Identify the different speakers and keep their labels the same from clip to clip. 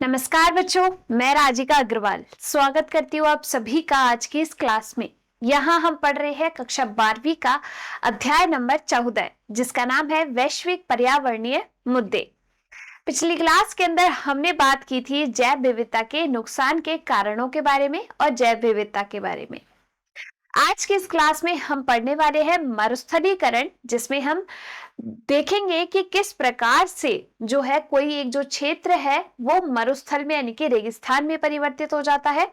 Speaker 1: नमस्कार बच्चों, मैं राजिका अग्रवाल स्वागत करती हूँ आप सभी का आज की इस क्लास में। यहाँ हम पढ़ रहे हैं कक्षा 12वीं का अध्याय नंबर 14 जिसका नाम है वैश्विक पर्यावरणीय मुद्दे। पिछली क्लास के अंदर हमने बात की थी जैव विविधता के नुकसान के कारणों के बारे में और जैव विविधता के बारे में। आज की इस क्लास में हम पढ़ने वाले हैं मरुस्थलीकरण, जिसमें हम देखेंगे कि किस प्रकार से जो है कोई एक जो क्षेत्र है वो मरुस्थल में यानी कि रेगिस्तान में परिवर्तित हो जाता है।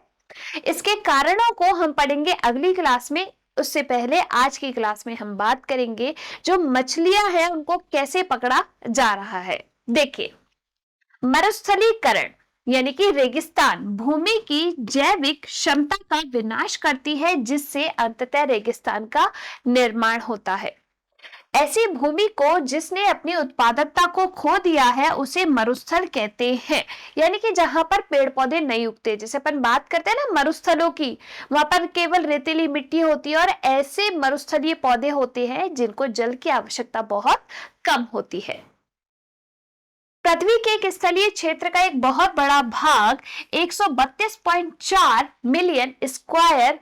Speaker 1: इसके कारणों को हम पढ़ेंगे अगली क्लास में। उससे पहले आज की क्लास में हम बात करेंगे जो मछलियां हैं उनको कैसे पकड़ा जा रहा है। देखिए, मरुस्थलीकरण यानी कि रेगिस्तान भूमि की जैविक क्षमता का विनाश करती है, जिससे अंततः रेगिस्तान का निर्माण होता है। ऐसी भूमि को जिसने अपनी उत्पादकता को खो दिया है उसे मरुस्थल कहते हैं। यानी कि जहां पर पेड़ पौधे नहीं उगते, जैसे अपन बात करते हैं ना मरुस्थलों की, वहां पर केवल रेतीली मिट्टी होती है और ऐसे मरुस्थलीय पौधे होते हैं जिनको जल की आवश्यकता बहुत कम होती है। पृथ्वी के एक स्थलीय क्षेत्र का एक बहुत बड़ा भाग 132.4 मिलियन स्क्वायर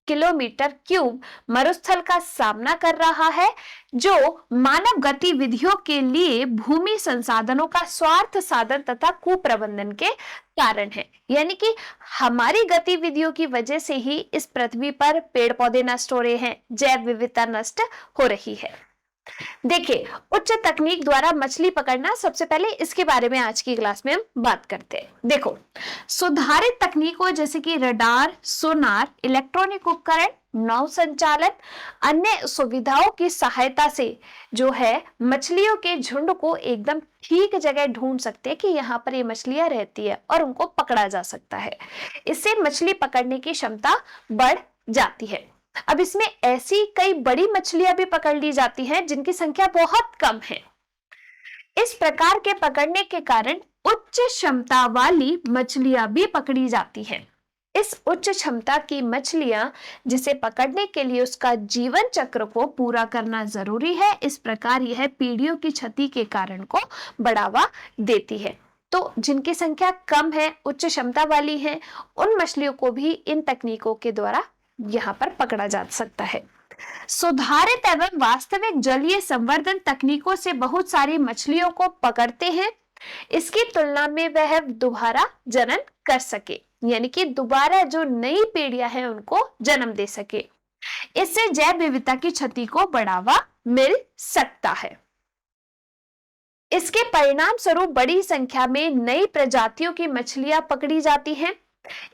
Speaker 1: किलोमीटर क्यूब मरुस्थल का सामना कर रहा है, जो मानव गतिविधियों के लिए भूमि संसाधनों का स्वार्थ साधन तथा कुप्रबंधन के कारण है। यानी कि हमारी गतिविधियों की वजह से ही इस पृथ्वी पर पेड़ पौधे नष्ट हो रहे हैं, जैव विविधता नष्ट हो रही है। देखिए, उच्च तकनीक द्वारा मछली पकड़ना, सबसे पहले इसके बारे में आज की क्लास में हम बात करते हैं। देखो, सुधारित तकनीकों जैसे कि रडार, सोनार, इलेक्ट्रॉनिक उपकरण, नौ संचालन, अन्य सुविधाओं की सहायता से जो है मछलियों के झुंड को एकदम ठीक जगह ढूंढ सकते हैं कि यहाँ पर ये मछलियां रहती है और उनको पकड़ा जा सकता है। इससे मछली पकड़ने की क्षमता बढ़ जाती है। अब इसमें ऐसी कई बड़ी मछलियां भी पकड़ ली जाती हैं जिनकी संख्या बहुत कम है। इस प्रकार के पकड़ने के कारण उच्च क्षमता वाली मछलियां भी पकड़ी जाती हैं। इस उच्च क्षमता की मछलियां जिसे पकड़ने के लिए उसका जीवन चक्र को पूरा करना जरूरी है। इस प्रकार यह पीढ़ियों की क्षति के कारण को बढ़ावा देती है। तो जिनकी संख्या कम है, उच्च क्षमता वाली है, उन मछलियों को भी इन तकनीकों के द्वारा यहाँ पर पकड़ा जा सकता है। सुधारित एवं वास्तविक जलीय संवर्धन तकनीकों से बहुत सारी मछलियों को पकड़ते हैं, इसकी तुलना में वह दोबारा जनन कर सके, यानी कि दोबारा जो नई पीढ़ियां हैं उनको जन्म दे सके। इससे जैव विविधता की क्षति को बढ़ावा मिल सकता है। इसके परिणाम स्वरूप बड़ी संख्या में नई प्रजातियों की मछलियां पकड़ी जाती हैं।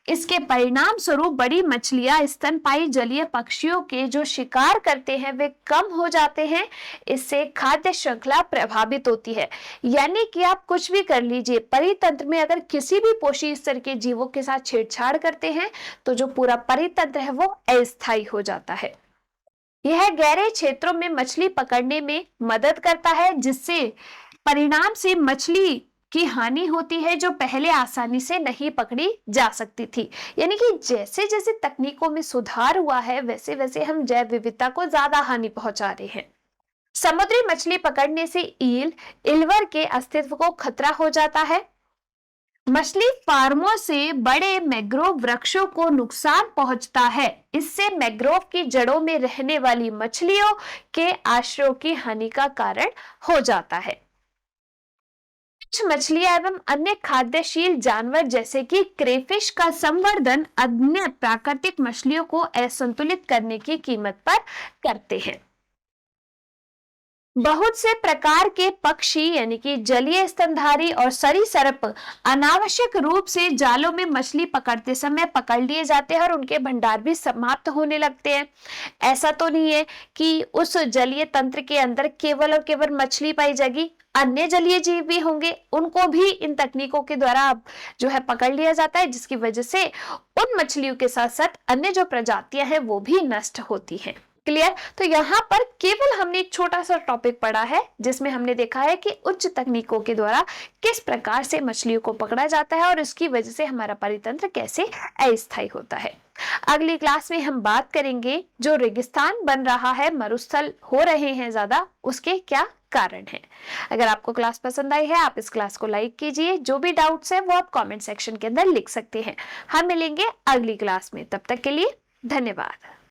Speaker 1: इसके परिणाम स्वरूप बड़ी मछलियां स्तनपायी जलीय पक्षियों के जो शिकार करते हैं वे कम हो जाते हैं। इससे खाद्य श्रृंखला प्रभावित होती है। यानी कि आप कुछ भी कर लीजिए, परितंत्र में अगर किसी भी पोषी स्तर के जीवों के साथ छेड़छाड़ करते हैं तो जो पूरा परितंत्र है वो अस्थायी हो जाता है। यह गहरे क्षेत्रों में मछली पकड़ने में मदद करता है, जिससे परिणाम से मछली की हानि होती है जो पहले आसानी से नहीं पकड़ी जा सकती थी। यानी कि जैसे जैसे तकनीकों में सुधार हुआ है वैसे वैसे हम जैव विविधता को ज्यादा हानि पहुंचा रहे हैं। समुद्री मछली पकड़ने से ईल, इल्वर के अस्तित्व को खतरा हो जाता है। मछली फार्मों से बड़े मैंग्रोव वृक्षों को नुकसान पहुंचता है। इससे मैंग्रोव की जड़ों में रहने वाली मछलियों के आश्रयों की हानि का कारण हो जाता है। कुछ मछलियां एवं अन्य खाद्यशील जानवर जैसे कि क्रेफिश का संवर्धन अन्य प्राकृतिक मछलियों को असंतुलित करने की कीमत पर करते हैं। बहुत से प्रकार के पक्षी यानी कि जलीय स्तनधारी और सरीसृप अनावश्यक रूप से जालों में मछली पकड़ते समय पकड़ लिए जाते हैं और उनके भंडार भी समाप्त होने लगते हैं। ऐसा तो नहीं है कि उस जलीय तंत्र के अंदर केवल और केवल मछली पाई जाएगी, अन्य जलीय जीव भी होंगे, उनको भी इन तकनीकों के द्वारा जो है पकड़ लिया जाता है, जिसकी वजह से उन मछलियों के साथ साथ अन्य जो प्रजातियां हैं वो भी नष्ट होती हैं। क्लियर? तो यहाँ पर केवल हमने एक छोटा सा टॉपिक पढ़ा है जिसमें हमने देखा है कि उच्च तकनीकों के द्वारा किस प्रकार से मछलियों को पकड़ा जाता है और इसकी वजह से हमारा परितंत्र कैसे अस्थायी होता है। अगली क्लास में हम बात करेंगे जो रेगिस्तान बन रहा है, मरुस्थल हो रहे हैं ज्यादा, उसके क्या कारण है। अगर आपको क्लास पसंद आई है, आप इस क्लास को लाइक कीजिए। जो भी डाउट्स है वो आप कमेंट सेक्शन के अंदर लिख सकते हैं। हम मिलेंगे अगली क्लास में, तब तक के लिए धन्यवाद।